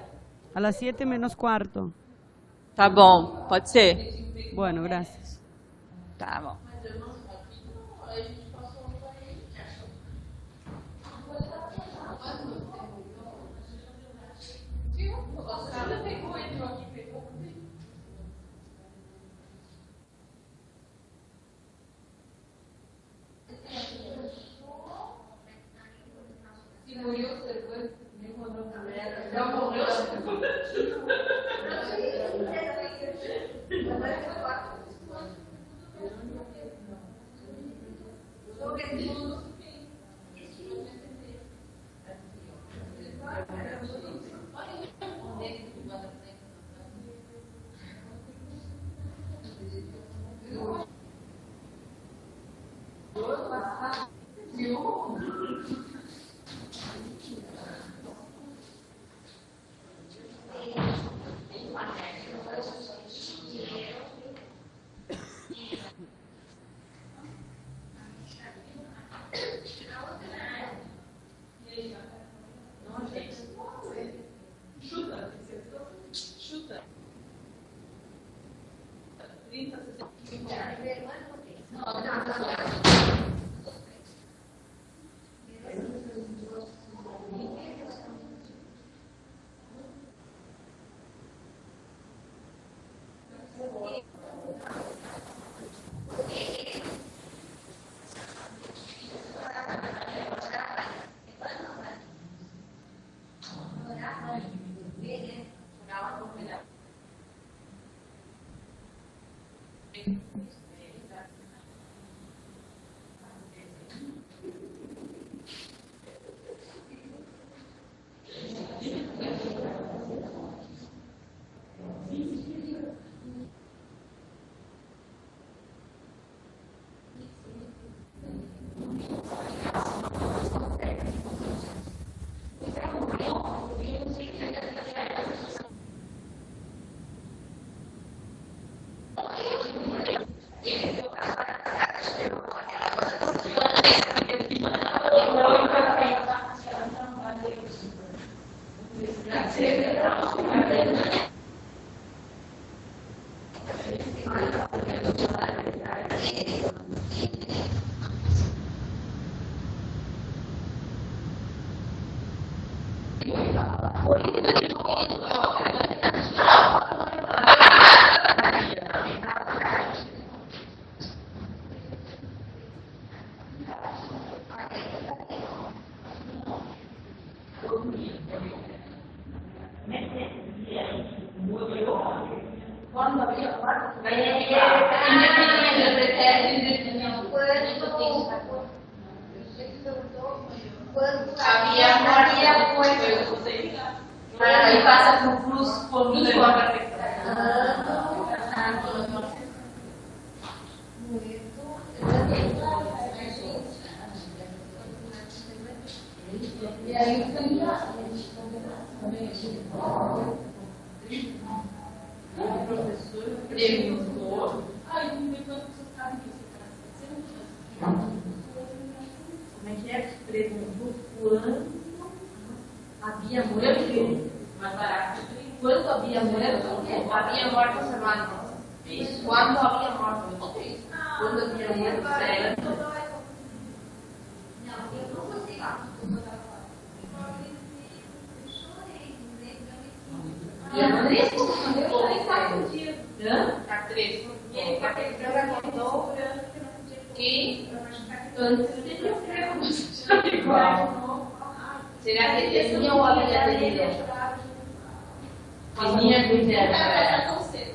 A las 7 menos cuarto. Tá bom, pode ser. Bueno, gracias. Tá bom. Aí passa por fluxo perfeito. E aí o professor perguntou. Como é que é? Perguntou quando havia morto. Mais barato. Quando havia morto? Havia morto semana. Isso. Quando havia morto? Quando havia morto? Certo. E a Andressa ficou em 4 dias. Há 3. E ele perguntou que antes ele não igual. Será que ele tinha ou havia dele? Tinha cuidado. Não sei.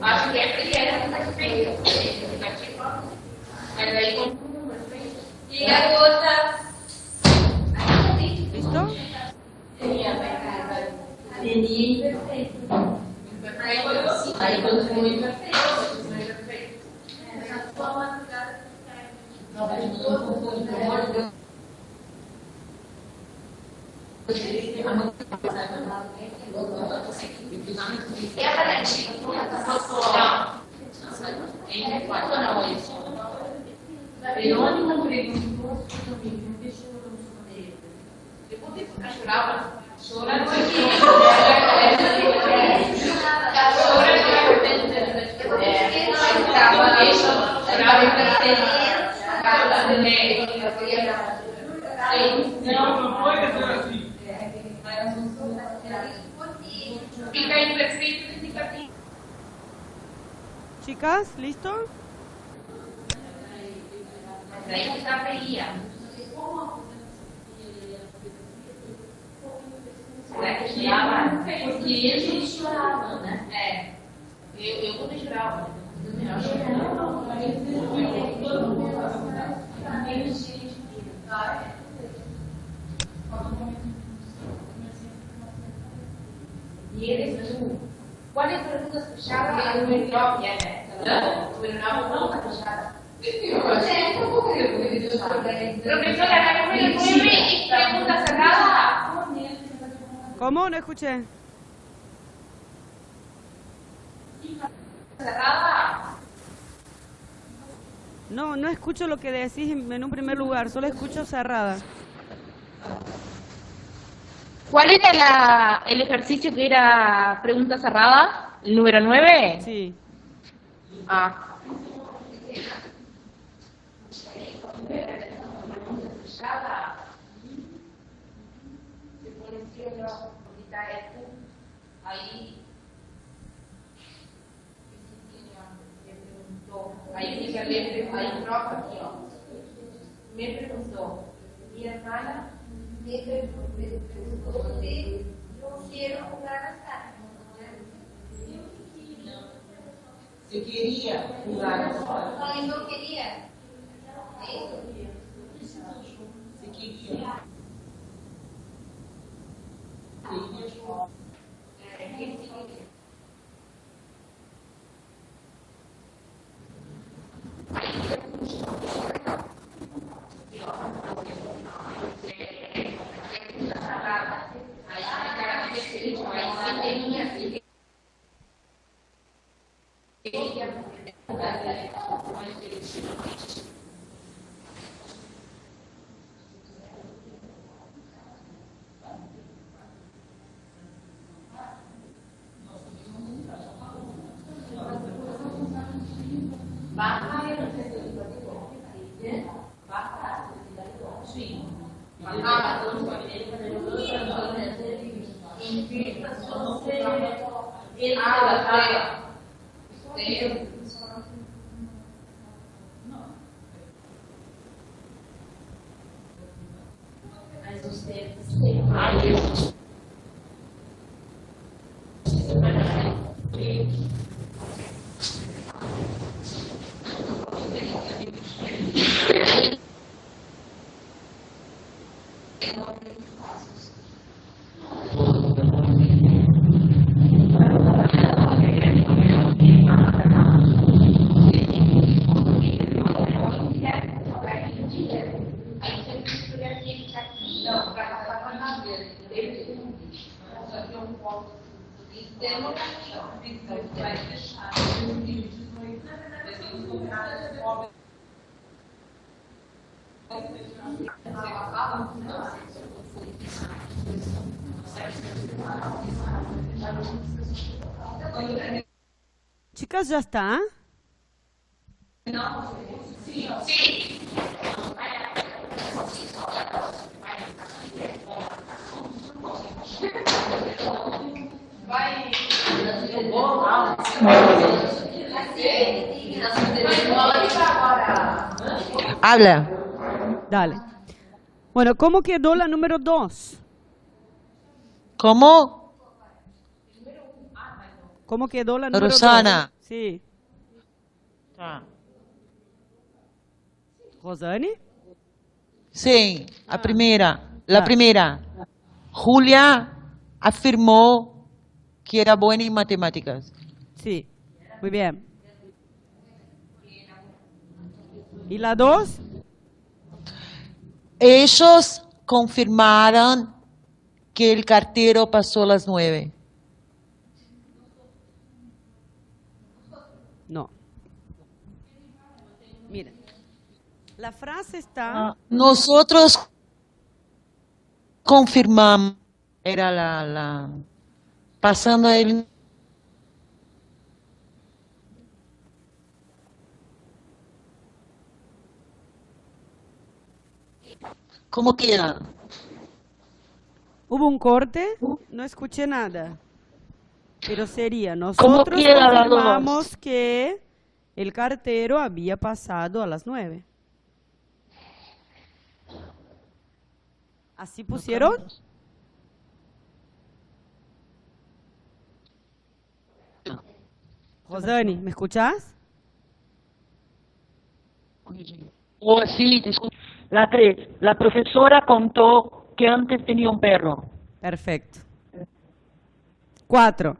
Acho que é porque era perfeito. Mas aí continua perfeito. E a outra. ¿Listo? Seria imperfeito. Aí continua imperfeito. Não, a gente não confunde, pelo amor de Deus. E a canetinha? Não, isso. Verônica perguntou também, deixou eu eu podia ficar chorava. Chorando aqui. Não foi assim. Fica imperfeito e fica aqui. Chicas, ¿listo? Daí fica feia. Será que chorava? Porque ele chorava, né? É. Eu também chorava. E eles, quando as perguntas fechadas, o Mirinov é, né? O Mirinov não está fechado. Profesora, pregunta cerrada. ¿Cómo? No escuché. Cerrada. No, no escucho lo que decís en un primer lugar, solo escucho cerrada. ¿Cuál era el ejercicio que era pregunta cerrada? ¿El número 9? Sí. Ah. Aí fica ali, aí troca aqui, ó. Me perguntou, minha hermana Me preguntó si yo quiero jugar bastante. Se quería jugar. Falei, não queria. Se queria. Chicas, ¿ya está? Habla. Dale. Bueno, ¿cómo quedó la número 2? ¿Cómo? ¿Cómo quedó la número 2? Rosana. Sí. Tá. Rosane? Sim, a primeira. La Ah. primeira. Julia afirmó que era buena en matemáticas. Sí. Muy bien. ¿Y la 2? Ellos confirmaron que el cartero pasó las 9. No. Miren. La frase está... Nosotros confirmamos. Era la pasando el... ¿Cómo queda? Hubo un corte, no escuché nada. Pero sería, ¿Cómo nosotros queda la confirmamos que el cartero había pasado a las 9. ¿Así pusieron? Rosane, ¿me escuchás? Oh, sí, disculpe. La 3. La profesora contó que antes tenía un perro. Perfecto. 4.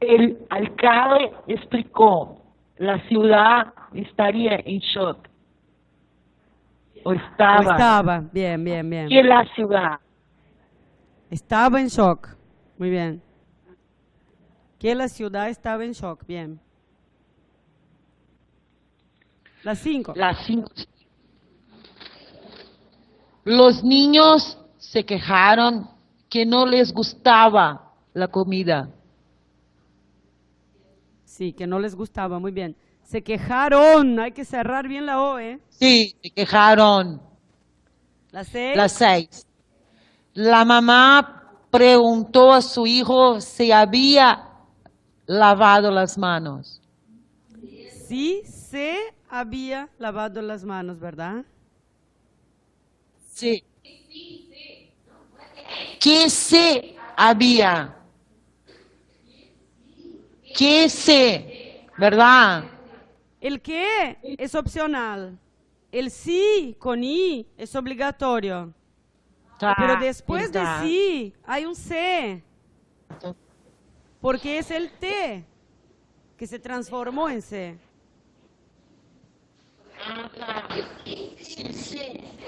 El alcalde explicó, la ciudad estaría en shock. O estaba. Estaba. Bien, bien, bien. Que la ciudad. Estaba en shock. Muy bien. Que la ciudad estaba en shock. Bien. Las 5. Las 5. Los niños se quejaron que no les gustaba la comida. Sí, que no les gustaba. Muy bien. Se quejaron. Hay que cerrar bien la O, ¿eh? Sí, se quejaron. Las 6. Las 6. La mamá preguntó a su hijo si había lavado las manos. Sí, se había lavado las manos, ¿verdad? Sí, ¿Qué se había? ¿Qué se? ¿Verdad? El que es opcional. El sí con i es obligatorio. Tá, Pero después de tá. sí hay un se. Porque es el te que se transformó en se.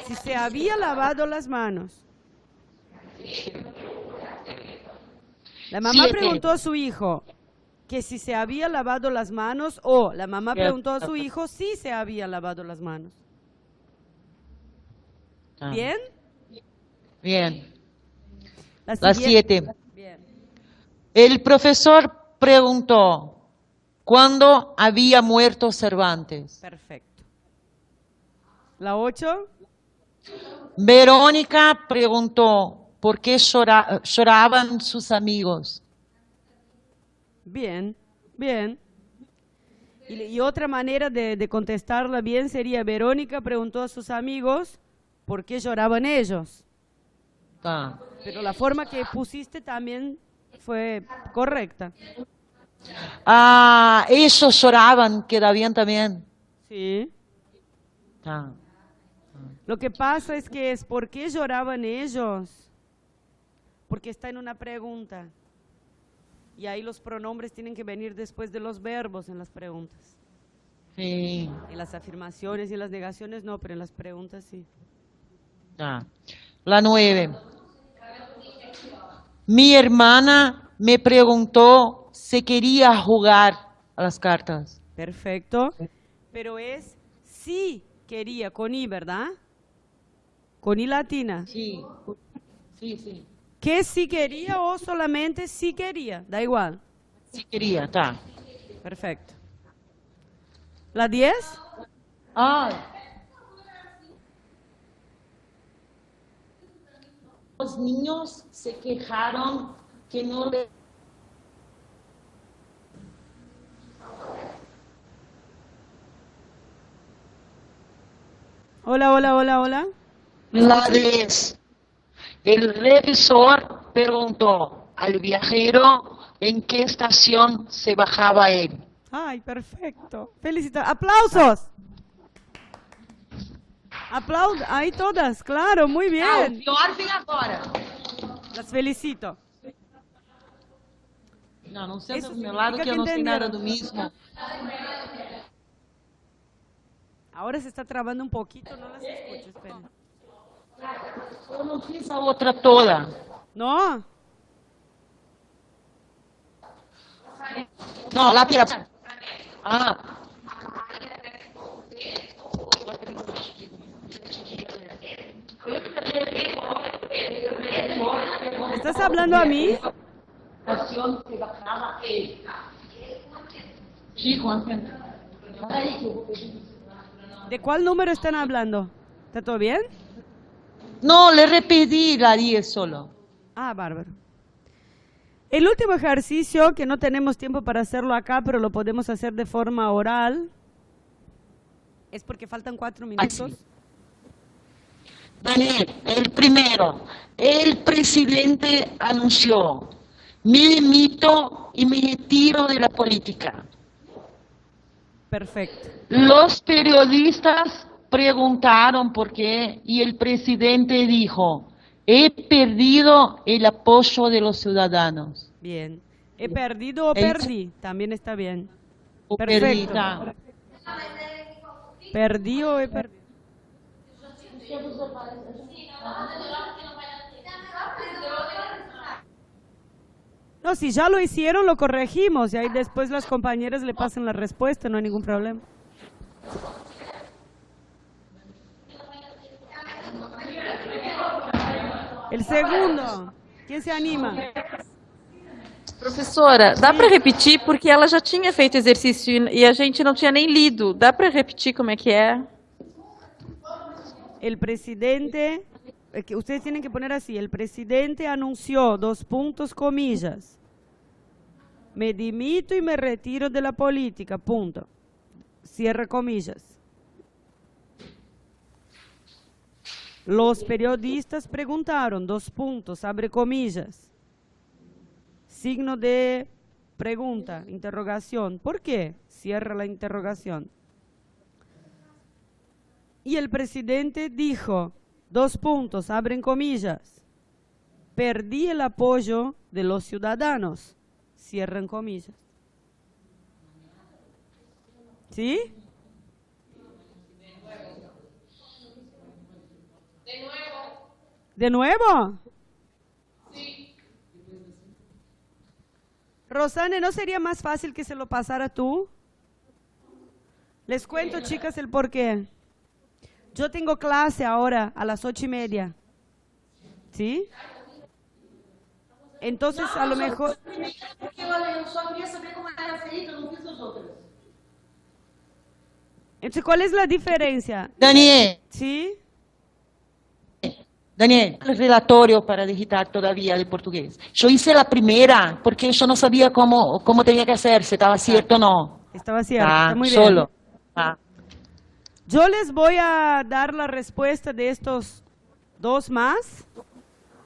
Si se había lavado las manos. La mamá 7. preguntó a su hijo que si se había lavado las manos o la mamá preguntó a su hijo si se había lavado las manos. Tá. ¿Bien? Bien. La La siguiente. 7. Bien. El profesor preguntó, ¿cuándo había muerto Cervantes? Perfecto. La 8. Verónica preguntó, ¿por qué lloraban sus amigos? Bien, bien. Y otra manera de contestarla bien sería, Verónica preguntó a sus amigos por qué lloraban ellos. Tá. Pero la forma que pusiste también fue correcta. Ah, ellos lloraban, queda bien también. Sí. Tá. Lo que pasa es que es ¿por qué lloraban ellos? Porque está en una pregunta. Y ahí los pronombres tienen que venir después de los verbos en las preguntas. Sí. En las afirmaciones y en las negaciones no, pero en las preguntas sí. Tá. La 9. Mi hermana me preguntó si quería jugar a las cartas. Perfecto. Pero es sí quería, con i, ¿verdad? Con i latina. Sí. Sí, sí. ¿Que sí quería o solamente sí quería? Da igual. Sí quería, tá. Perfecto. ¿La 10? Ah. Los niños se quejaron que no le... Hola, hola, hola, hola. La 10. El revisor preguntó al viajero en qué estación se bajaba él. Ay, perfecto. Felicitaciones. ¡Aplausos! Aplausos. Ahí todas, claro, muy bien. pior vem agora. Las felicito. Não, não senta Isso do meu lado significa que eu que não sei nada entenderam. do mismo. Ahora se está trabando un poquito, no las escucho, esperen. Eu não fiz a outra toda. ¿No? Não, lá pela... Ah, ¿Estás hablando a mí? estación se bajaba él. Chico, Peraí que eu vou pedir. ¿De cuál número están hablando? ¿Está todo bien? No, le repetí la 10 solo. Ah, bárbaro. El último ejercicio, que no tenemos tiempo para hacerlo acá, pero lo podemos hacer de forma oral, es porque faltan 4 minutos. Daniel, el primero. El presidente anunció, me dimito y me retiro de la política. Perfecto. Los periodistas preguntaron por qué y el presidente dijo, he perdido el apoyo de los ciudadanos. Bien. ¿He perdido o El- perdí? También está bien. O Perfecto. perdida. ¿Perdí o he perdido? No, si ya lo hicieron, lo corregimos y ahí después las compañeras le pasan la respuesta, no hay ningún problema. El segundo, ¿quién se anima? Professora, dá para repetir porque ela já tinha feito exercício e a gente não tinha nem lido. Dá para repetir como é que é? El presidente, que ustedes tienen que poner así, el presidente anunció, 2 puntos, comillas, me dimito y me retiro de la política, punto, cierre comillas. Los periodistas preguntaron, 2 puntos, abre comillas. Signo de pregunta, interrogación. ¿Por qué? Cierra la interrogación. Y el presidente dijo, 2 puntos, abren comillas. Perdí el apoyo de los ciudadanos, cierran comillas. ¿Sí? ¿De nuevo? Sí. Rosane, ¿no sería más fácil que se lo pasara tú? Les cuento, chicas, el porqué. Yo tengo clase ahora a las 8:30. ¿Sí? Entonces, a lo mejor... Entonces, ¿cuál es la diferencia? Daniel, ¿Sí? Daniel, el relatorio para digitar todavía de portugués. Yo hice la primera porque yo no sabía cómo tenía que hacer, si estaba cierto o no. Estaba cierto, está muy bien. Solo. Yo les voy a dar la respuesta de estos 2 más,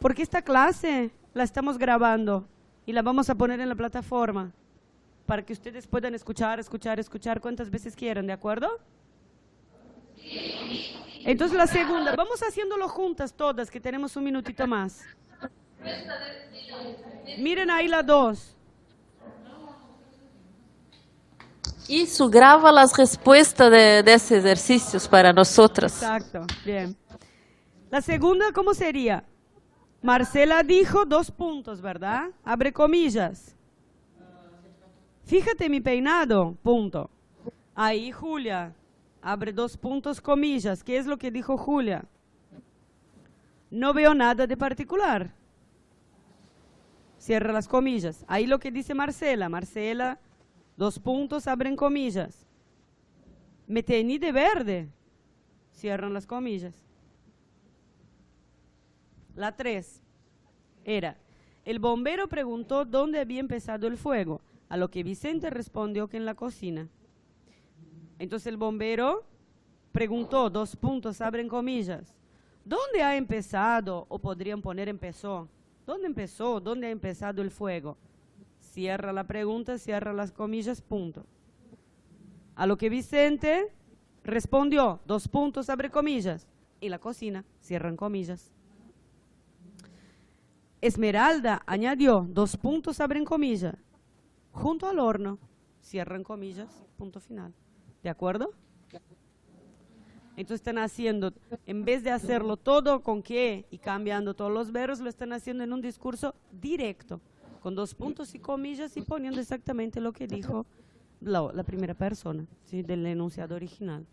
porque esta clase la estamos grabando y la vamos a poner en la plataforma para que ustedes puedan escuchar cuantas veces quieran, ¿de acuerdo? Entonces la segunda, vamos haciéndolo juntas todas, que tenemos un minutito más. Miren ahí la 2. Isso grava las respuestas de esses ejercicios para nosotras. Exacto, bien. La segunda, ¿cómo sería? Marcela dijo 2 puntos, ¿verdad? Abre comillas. Fíjate mi peinado, punto. Ahí Julia, abre 2 puntos, comillas. ¿Qué es lo que dijo Julia? No veo nada de particular. Cierra las comillas. Ahí lo que dice Marcela. Marcela, 2 puntos, abren comillas. Me teñí de verde. Cierran las comillas. La 3 era, el bombero preguntó dónde había empezado el fuego, a lo que Vicente respondió que en la cocina. Entonces el bombero preguntó, 2 puntos, abren comillas, ¿dónde ha empezado? O podrían poner empezó. ¿Dónde empezó? ¿Dónde ha empezado el fuego? Cierra la pregunta, cierra las comillas, punto. A lo que Vicente respondió, 2 puntos, abre comillas, en la cocina, cierran comillas. Esmeralda añadió, 2 puntos, abren comillas, junto al horno, cierran comillas, punto final. ¿De acuerdo? Entonces están haciendo, en vez de hacerlo todo con qué y cambiando todos los verbos, lo están haciendo en un discurso directo, con 2 puntos y comillas y poniendo exactamente lo que dijo la primera persona, ¿sí? Del enunciado original.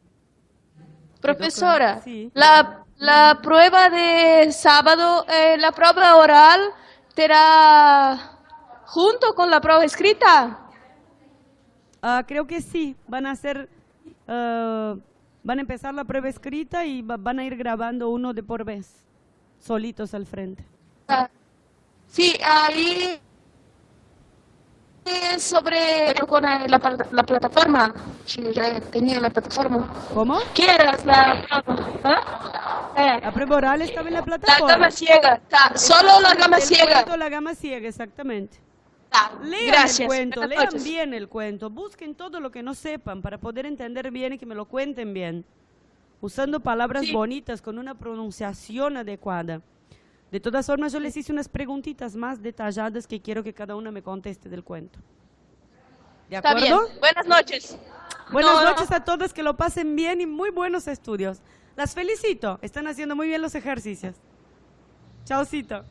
Profesora, Sí. la prueba de sábado, la prueba oral, ¿será junto con la prueba escrita? Creo que sí, van a hacer, van a empezar la prueba escrita y van a ir grabando uno de por vez, solitos al frente. Sí, ahí sobre con la plataforma, sí, ya tenía la plataforma. ¿Cómo? ¿Qué era la prueba? La prueba oral estaba en la La plataforma. gama ciega, solo la gama El ciega. cuento, la gama ciega, exactamente. Lean Gracias. el cuento, Buenas lean noches. bien el cuento, busquen todo lo que no sepan para poder entender bien y que me lo cuenten bien, usando palabras Sí. bonitas, con una pronunciación adecuada. De todas formas, yo les hice unas preguntitas más detalladas que quiero que cada una me conteste del cuento. ¿De Está acuerdo? bien. Buenas noches. Buenas No, noches a todas, que lo pasen bien y muy buenos estudios. Las felicito, están haciendo muy bien los ejercicios. Chaucito.